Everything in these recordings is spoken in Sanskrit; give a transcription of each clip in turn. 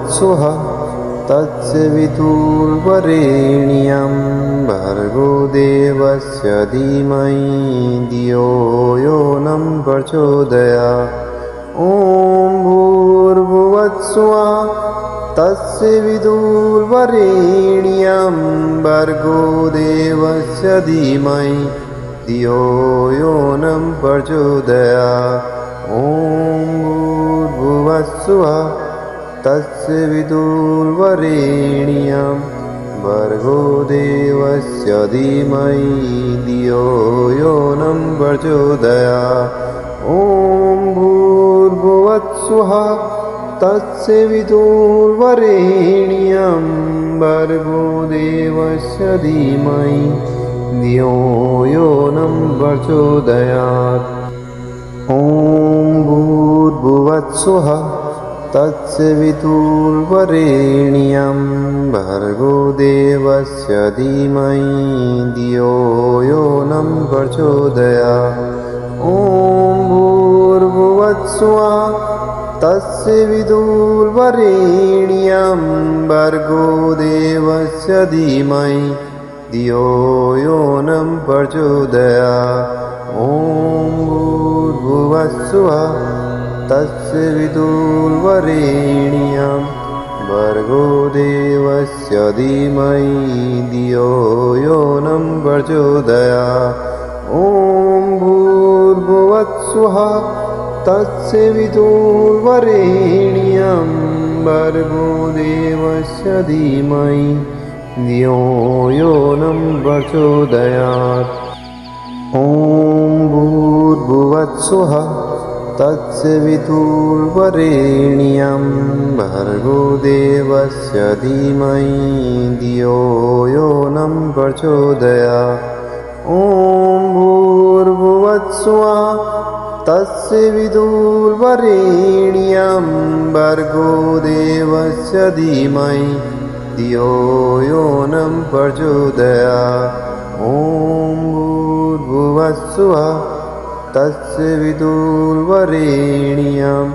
भूर्भुवत्सुः तत्सवितुर्वरेण्यं भर्गो देवस्य धीमहि धियो यो नः प्रचोदयात्। ॐ भूर्भुवत्सुः तत्सवितुर्वरेण्यं भर्गो देवस्य धीमहि धियो यो नः प्रचोदयात्। ॐ भूर्भुवस्सुः तत्सवितुर्वरेण्यं भर्गो देवस्य धीमहि धियो यो नः प्रचोदयात्। ॐ भूर्भुवस्सुः तत्सवितुर्वरेण्यं भर्गो देवस्य धीमहि धियो यो नः प्रचोदयात्। ॐ भूर्भुवस्सुः तत्सवितुर्वरेण्यं भर्गो देवस्य धीमहि धियो यो नः प्रचोदयात्। ॐ भूर्भुवस्सुः तत्सवितुर्वरेण्यं भर्गो देवस्य धीमहि धियो यो नः प्रचोदयात्। ॐ भूर्भुवस्सुः तत्सवितुर्वरेण्यं भर्गो देवस्य धीमहि धियो यो नः प्रचोदयात्। ॐ भूर्भुवस्सुः तत्सवितुर्वरेण्यं भर्गो देवस्य धीमहि धियो यो नः प्रचोदयात्। ॐ भूर्भुवस्सुः तत्सवितुर्वरेण्यं भर्गो देवस्य धीमहि धियो यो नः प्रचोदयात्। ॐ भूर्भुवस्सुः तत्सवितुर्वरेण्यं भर्गो देवस्य धीमहि धियो यो नः प्रचोदयात्। ॐ भूर्भुवस्सुः तत्सवितुर्वरेण्यं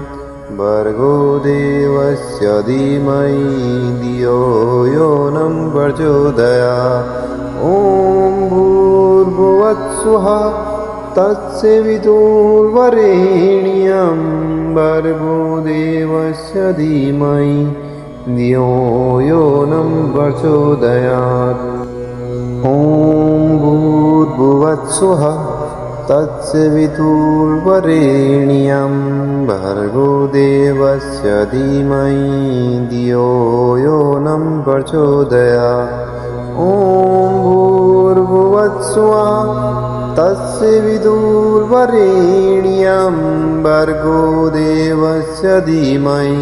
भर्गो देवस्य धीमहि धियो यो नः प्रचोदयात्। ॐ भूर्भुवस्सुः तत्सवितुर्वरेण्यं भर्गो देवस्य धीमहि धियो यो नः प्रचोदयात्। ॐ भूर्भुवस्सुः तत्सवितुर्वरेण्यं भर्गो देवस्य धीमहि धियो यो नः प्रचोदयात्। ॐ भूर्भुवस्सुः तत्सवितुर्वरेण्यं भर्गो देवस्य धीमहि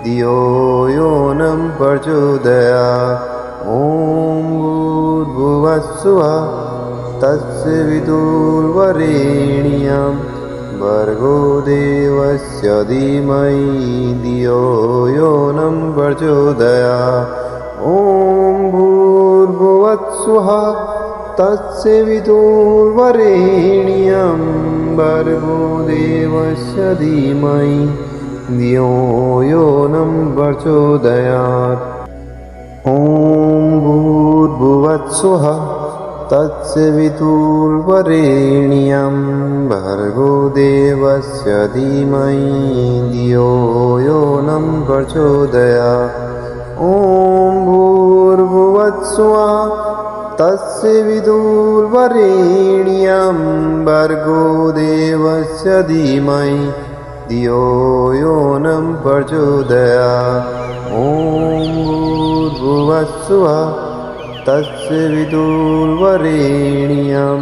धियो यो नः प्रचोदयात्। ॐ भूर्भुवस्सुः तत्सवितुर्वरेण्यं भर्गो देवस्य धीमहि धियो यो नः प्रचोदयात्। ॐ भूर्भुवस्सुः तत्सवितुर्वरेण्यं भर्गो देवस्य धीमहि धियो यो नः प्रचोदयात्। ॐ भूर्भुवस्सुः तत्सवितुर्वरेण्यं भर्गो देवस्य धीमहि धियो यो नः प्रचोदयात्। ॐ भूर्भुवस्सुः तत्सवितुर्वरेण्यं भर्गो देवस्य धीमहि धियो यो नः प्रचोदयात्। ॐ भूर्भुवस्सुः तत्सवितुर्वरेण्यं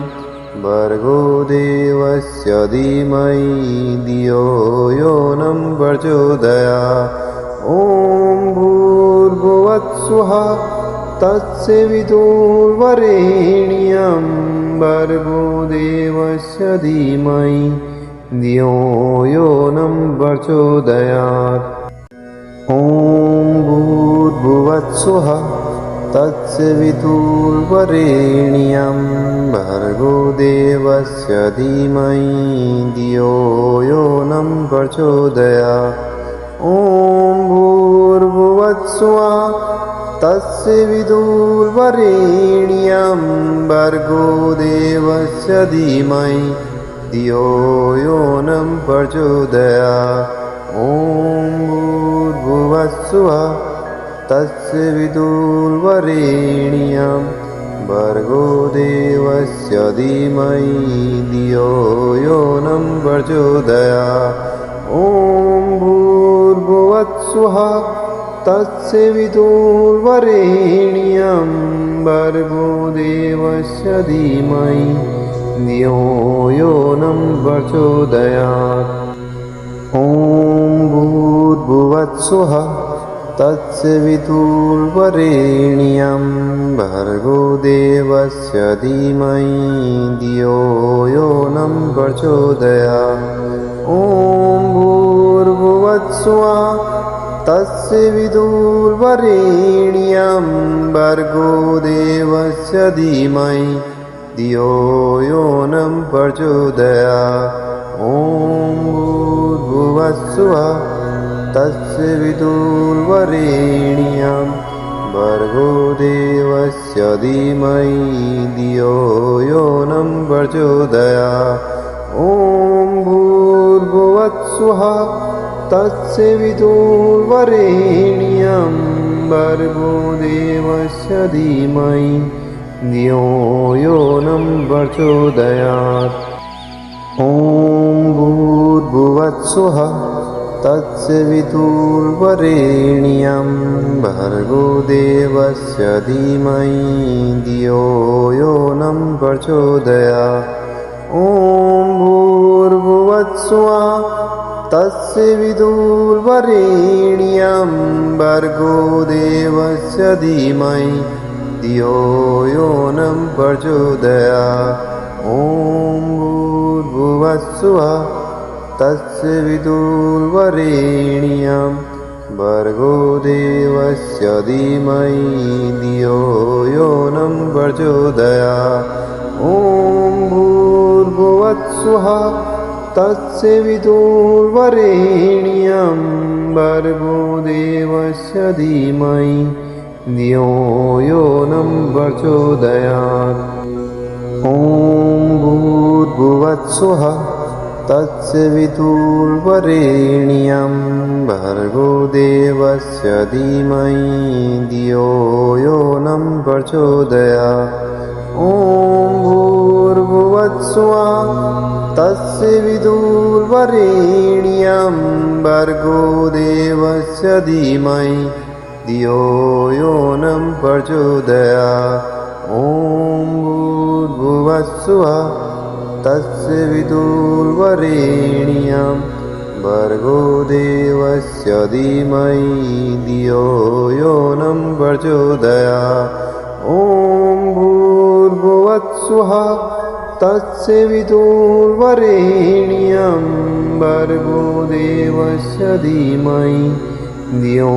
भर्गो देवस्य धीमहि धियो यो नः प्रचोदयात्। ॐ भूर्भुवस्सुः तत्सवितुर्वरेण्यं भर्गो देवस्य धीमहि धियो यो नः प्रचोदयात्। ॐ भूर्भुवस्सुः तत्सवितुर्वरेण्यं भर्गो देवस्य धीमहि धियो यो नः प्रचोदयात्। ॐ भूर्भुवः भूर्भुवत्स्वः तस्य विदुर्वरेण्यं भर्गो देवस्य धीमहि धियो यो नः प्रचोदयात्। ॐ भूर्भुवस्सुवः तस्य विदुर्वरेण्यं भर्गो देवस्य धीमहि धियो यो नः प्रचोदयात्। ॐ भूर्भुवस्सुवः तस्य विदुर्वरेण्यं भर्गो देवस्य धीमहि धियो यो नः प्रचोदयात्। ॐ भूर्भुवस्सुवः तस्य विदुर्वरेण्यं भर्गो देवस्य धीमहि धियो यो नः प्रचोदयात्। ॐ भूर्भुवस्सुवः तस्य विदुर्वरेण्यं भर्गो देवस्य धीमहि धियो यो नः प्रचोदयात्। ॐ भूर्भुवस्सुवः तस्य विदुर्वरेण्यं भर्गो देवस्य धीमहि धियो यो नः प्रचोदयात्। ॐ भूर्भुवस्सुवः तस्य विदुर्वरेण्यं भर्गो देवस्य धीमहि धियो यो नः प्रचोदयात्। ॐ भूर्भुवस्सुवः तस्य विदुर्वरेण्यं भर्गो देवस्य धीमहि धियो यो नः प्रचोदयात्। ॐ भूर्भुवस्सुवः तस्य विदुर्वरेण्यं भर्गो देवस्य धीमहि धियो यो नः प्रचोदयात्। ॐ भूर्भुवस्सुवः तस्य विदुर्वरेण्यं भर्गो देवस्य धीमहि धियो यो नः प्रचोदयात्। ॐ भूर्भुवस्सुवः तस्य विदुर्वरेण्यं भर्गो देवस्य धीमहि धियो यो नः प्रचोदयात्। ॐ भूर्भुवस्सुवः तस्य विदुर्वरेण्यं भर्गो देवस्य धीमहि धियो यो नः प्रचोदयात्। ॐ भूर्भुवस्सुवः तस्य विदुर्वरेण्यं भर्गो देवस्य धीमहि धियो यो नः प्रचोदयात्। ॐ भूर्भुवस्सुवः तस्य विदुर्वरेण्यं भर्गो देवस्य धीमहि धियो यो नः प्रचोदयात्। ॐ भूर्भुवस्सुवः तस्य विदुर्वरेण्यं भर्गो देवस्य धीमहि धियो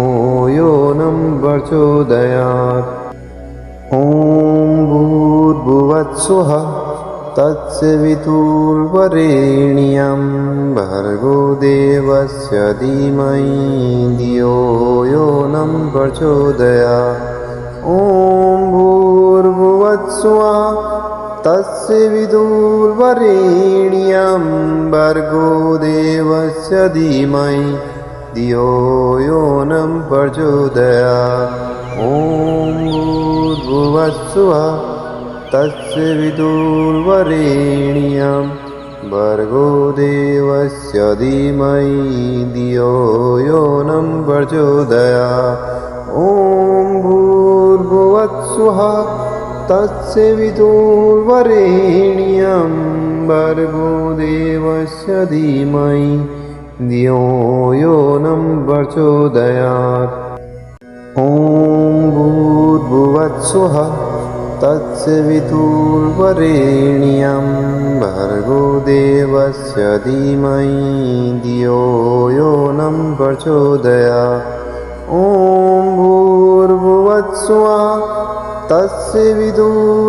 यो नः प्रचोदयात्। ॐ भूर्भुवस्सुवः तस्य विदुर्वरेण्यं भर्गो देवस्य धीमहि धियो यो नः प्रचोदयात्। ॐ भूर्भुवस्सुवः तस्य विदुर्वरेण्यं भर्गो देवस्य धीमहि धियो यो नः प्रचोदयात्। ॐ भूर्भुवस्सुवः तस्य विदुर्वरेण्यं भर्गो देवस्य धीमहि धियो यो नः प्रचोदयात्। ॐ भूर्भुवस्सुवः तस्य विदुर्वरेण्यं भर्गो देवस्य धीमहि धियो यो नः प्रचोदयात्। ॐ भूर्भुवस्सुवः तस्य विदुर्वरेण्यं भर्गो देवस्य धीमहि धियो यो नः प्रचोदयात्। ॐ भूर्भुवस्सुवः तस्य विदुर्वरेण्यं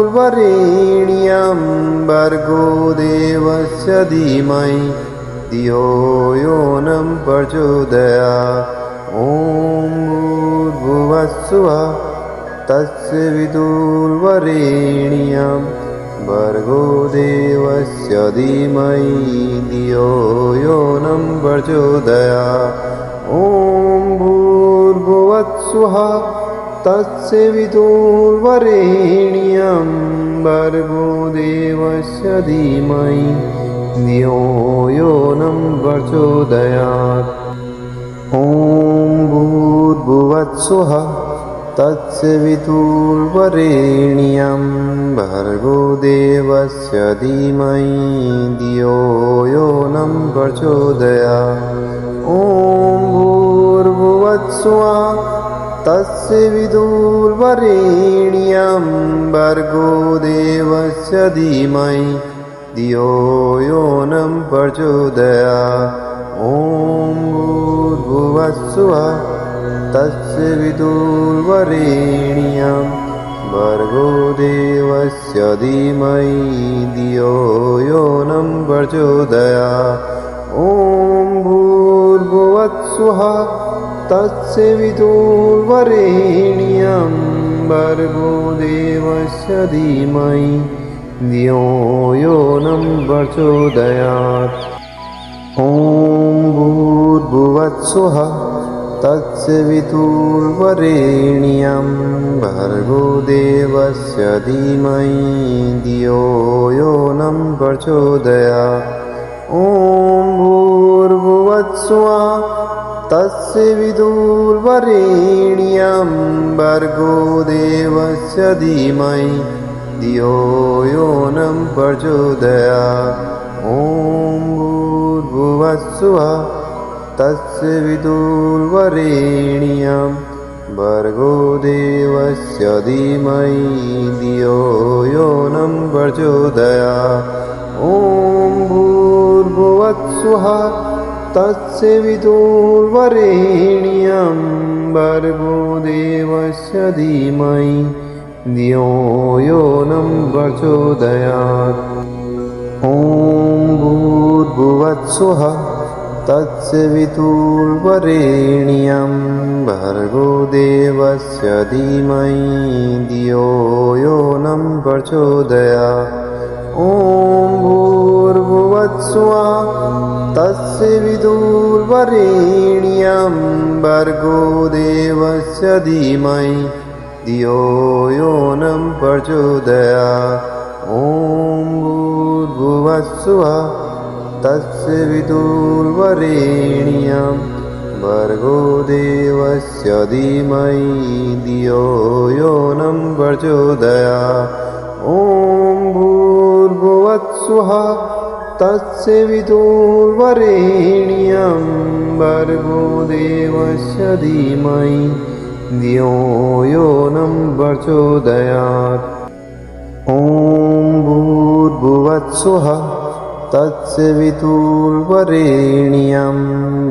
भर्गो देवस्य धीमहि धियो यो नः प्रचोदयात्। ॐ भूर्भुवस्सुवः तस्य विदुर्वरेण्यं भर्गो देवस्य धीमहि धियो यो नः प्रचोदयात् ॐ भूर्भुवस्सुवः तस्य विदुर्वरेण्यं भर्गो देवस्य धीमहि धियो यो नः प्रचोदयात् ॐ भूर्भुवस्सुवः तस्य विदुर्वरेण्यं भर्गो देवस्य धीमहि धियो यो नः प्रचोदयात् ॐ भूर्भुवस्सुवः तस्य विदुर्वरेण्यं भर्गो देवस्य धीमहि धियो यो नः प्रचोदयात् ॐ भूर्भुवस्सुवः तस्य विदुर्वरेण्यं भर्गो देवस्य धीमहि धियो यो नः प्रचोदयात् ॐ भूर्भुवस्सुवः तस्य विदुर्वरेण्यं भर्गो देवस्य धीमहि धियो यो नः प्रचोदयात् ॐ भूर्भुवस्सुवः तस्य विदुर्वरेण्यं भर्गो देवस्य धीमहि धियो यो नः प्रचोदयात् ॐ भूर्भुवस्सुवः तस्य विदुर्वरेण्यं भर्गो देवस्य धीमहि धियो यो नः प्रचोदयात् ॐ भूर्भुवस्सुवः तस्य विदुर्वरेण्यं भर्गो देवस्य धीमहि धियो यो नः प्रचोदयात् ॐ भूर्भुवस्सुवः तस्य विदुर्वरेण्यं भर्गो देवस्य धीमहि धियो यो नः प्रचोदयात् ॐ भूर्भुवस्सुवः तस्य विदुर्वरेण्यं भर्गो देवस्य धीमहि धियो यो नः प्रचोदयात् ॐ भूर्भुवस्सुवः तस्य विदुर्वरेण्यं भर्गो देवस्य धीमहि धियो यो नः प्रचोदयात् ॐ भूर्भुवस्सुवः तस्य विदुर्वरेण्यं भर्गो देवस्य धीमहि धियो यो नः प्रचोदयात् ॐ भूर्भुवस्सुवः तस्य विदुर्वरेण्यं भर्गो देवस्य धीमहि धियो यो नः प्रचोदयात् ॐ भूर्भुवस्सुवः तस्य विदुर्वरेण्यं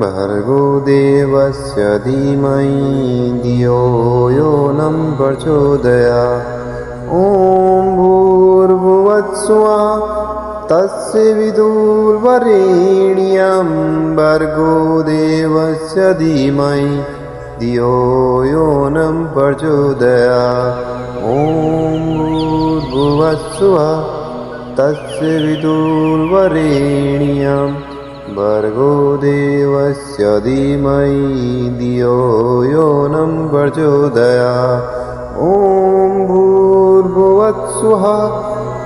भर्गो देवस्य धीमहि धियो यो नः प्रचोदयात् ॐ भूर्भुवस्सुवः तस्य विदुर्वरेण्यं भर्गो देवस्य धीमहि धियो यो नः प्रचोदयात् ॐ भूर्भुवस्सुवः तस्य विदुर्वरेण्यं भर्गो देवस्य धीमहि धियो यो नः प्रचोदयात् ॐ भूर्भुवस्सुवः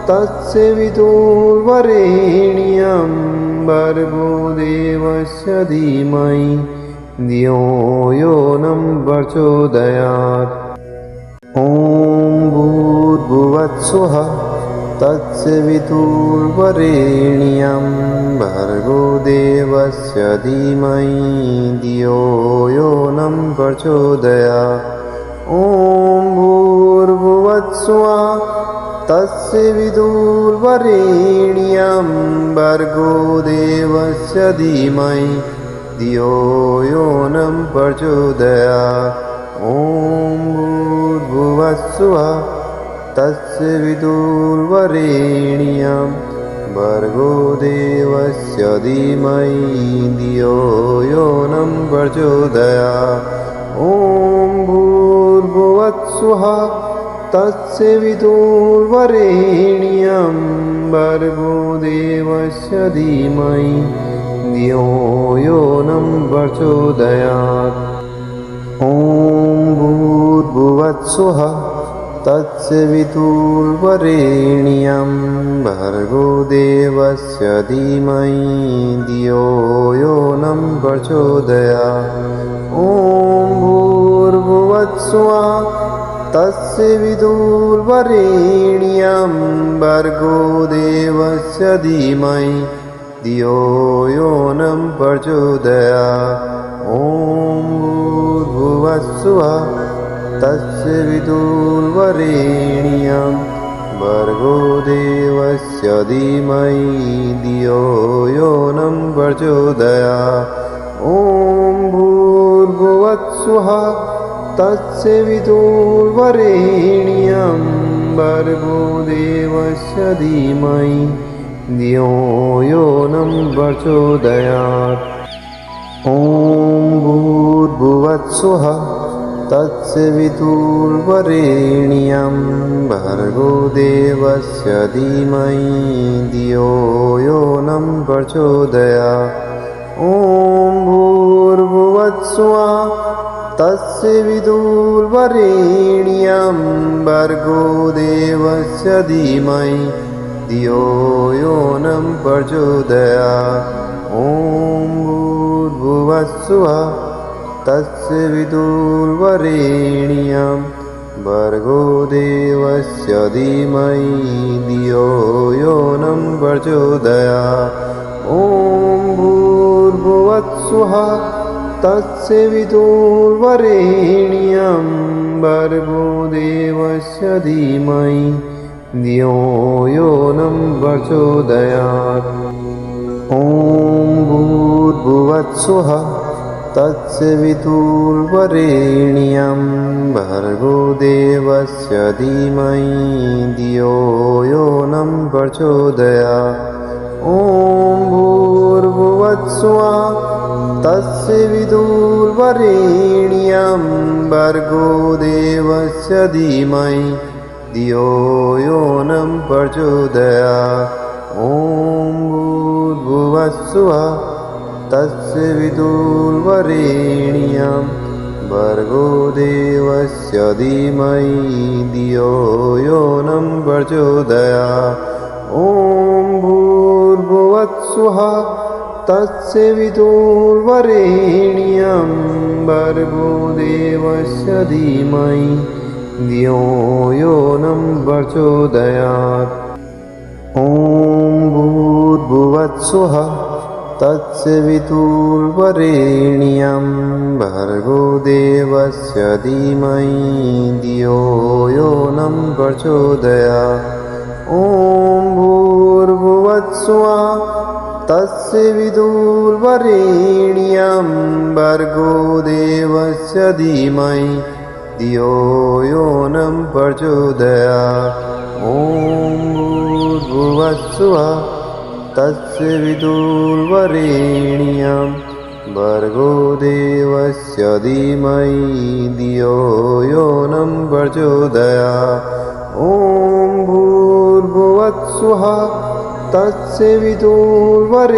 तस्य विदुर्वरेण्यं भर्गो देवस्य धीमहि धियो यो नः प्रचोदयात् ॐ भूर्भुवस्सुवः तस्य विदुर्वरेण्यं भर्गो देवस्य धीमहि धियो यो नः प्रचोदयात् ॐ भूर्भुवस्सुवः तस्य विदुर्वरेण्यं भर्गो देवस्य धीमहि धियो यो नः प्रचोदयात् ॐ भूर्भुवस्सुवः तस्य विदुर्वरेण्यं भर्गो देवस्य धीमहि धियो यो नः प्रचोदयात् ॐ भूर्भुवत्स्वः तस्य विदुर्वरेण्यं भर्गो देवस्य धीमहि धियो यो नः प्रचोदयात्। ॐ भूर्भुवत्स्वः तस्य विदुर्वरेण्यं भर्गो देवस्य धीमहि धियो यो नः प्रचोदयात्। ॐ भूर्भुवत्स्वः तस्य विदुर्वरेण्यं भर्गो देवस्य धीमहि धियो यो नः प्रचोदयात्। ॐ भूर्भुवस्सुवः तस्य विदुर्वरेण्यं भर्गो देवस्य धीमहि धियो यो नः प्रचोदयात्। ॐ भूर्भुवस्सुवः तस्य विदुर्वरेण्यं भर्गो देवस्य धीमहि धियो यो नः प्रचोदयात्। ॐ भूर्भुवस्सुवः तस्य विदुर्वरेण्यं भर्गो देवस्य धीमहि धियो यो नः प्रचोदयात्। ॐ भूर्भुवस्सुवः तस्य विदुर्वरेण्यं भर्गो देवस्य धीमहि धियो यो नः प्रचोदयात्। ॐ भूर्भुवस्सुवः तस्य विदुर्वरेण्यं भर्गो देवस्य धीमहि धियो यो नः प्रचोदयात्। ॐ भूर्भुवस्सुवः तस्य विदुर्वरेण्यं भर्गो देवस्य धीमहि धियो यो नः प्रचोदयात्। ॐ भूर्भुवस्सुवः तस्य विदुर्वरेण्यं भर्गो देवस्य धीमहि धियो यो नः प्रचोदयात्। ॐ भूर्भुवस्सुवः तस्य विदुर्वरेण्यं भर्गो देवस्य धीमहि धियो यो नः प्रचोदयात्। ॐ भूर्भुवस्सुवः तस्य विदुर्वरेण्यं भर्गो देवस्य धीमहि धियो यो नः प्रचोदयात्। ॐ भूर्भुवस्सुवः तस्य विदुर्वरेण्यं भर्गो देवस्य धीमहि धियो यो नः प्रचोदयात्। ॐ भूर्भुवस्सुवः तस्य विदुर्वरेण्यं भर्गो देवस्य धीमहि धियो यो नः प्रचोदयात्। ॐ भूर्भुवस्सुवः तस्य विदुर्वरेण्यं भर्गो देवस्य धीमहि धियो यो नः प्रचोदयात्। ॐ भूर्भुवस्सुवः तस्य विदुर्वरेण्यं भर्गो देवस्य धीमहि धियो यो नः प्रचोदयात्। ॐ भूर्भुवस्सुवः तस्य विदुर्वरेण्यं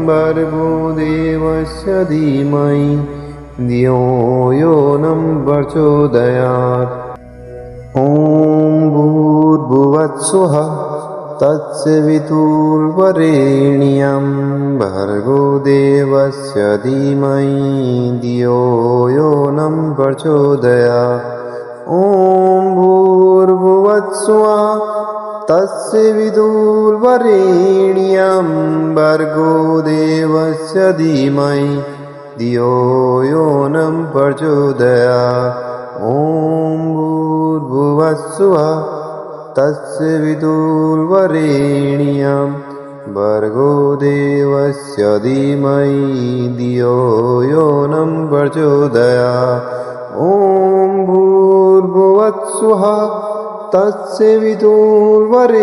भर्गो देवस्य धीमहि धियो यो नः प्रचोदयात्। ॐ भूर्भुवस्सुवः तस्य विदुर्वरेण्यं भर्गो देवस्य धीमहि धियो यो नः प्रचोदयात्। ॐ भूर्भुवस्सुवः तस्य विदुर्वरेण्यं भर्गो देवस्य धीमहि धियो यो नः प्रचोदयात्। ॐ भूर्भुवस्सुवः तस्य विदुर्वरेण्यं भर्गो देवस्य धीमहि धियो यो नः प्रचोदयात्। ॐ भूर्भुवस्सुवः तस्य विदुर्वरेण्यं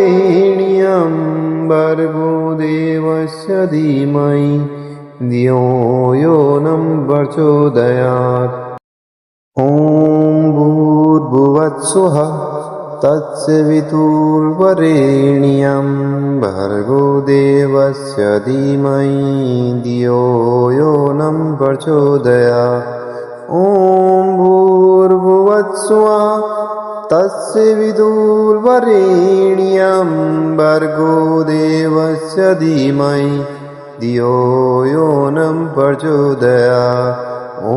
भर्गो देवस्य धीमहि धियो यो नः प्रचोदयात्। ॐ भूर्भुवत्सुः तस्य वितुर्वरेण्यं भर्गो देवस्य धीमहि धियो यो नः प्रचोदयात् ॐ भूर्भुवत्सुः तस्य वितुर्वरेण्यं भर्गो देवस्य धीमहि धियो यो नः प्रचोदयात् ॐ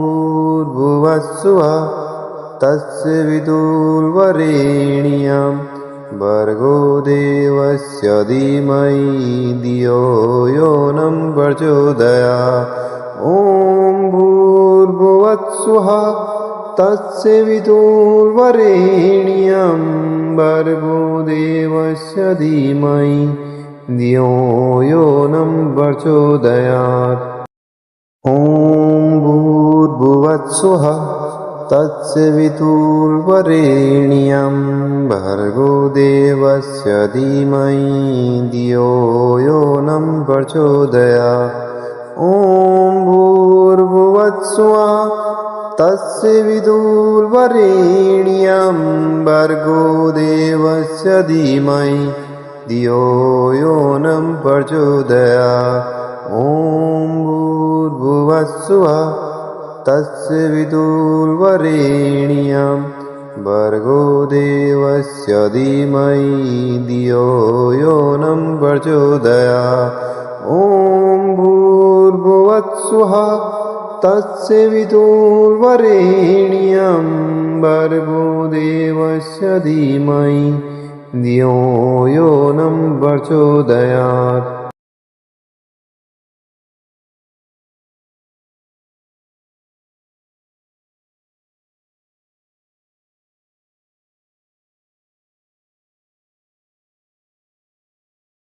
भूर्भुवस्सुः तस्य वितुर्वरेण्यं भर्गो देवस्य धीमहि धियो यो नः प्रचोदयात् ॐ भूर्भुवस्सुः तस्य वितुर्वरेण्यं भर्गो देवस्य धीमहि धियो यो नः प्रचोदयात् ॐ भूर्भुवस्सुः तस्य वितुर्वरेण्यं भर्गो देवस्य धीमहि धियो यो नः प्रचोदयात् ॐ भूर्भुवस्सुः तस्य वितुर्वरेण्यं भर्गो देवस्य धीमहि धियो यो नः प्रचोदयात् ॐ भूर्भुवस्सुः तस्य वितुर्वरेण्यं भर्गो देवस्य धीमहि धियो यो नः प्रचोदयात् ॐ भूर्भुवस्सुः तस्य वितुर्वरेण्यं भर्गो देवस्य धीमहि धियो यो नः प्रचोदयात्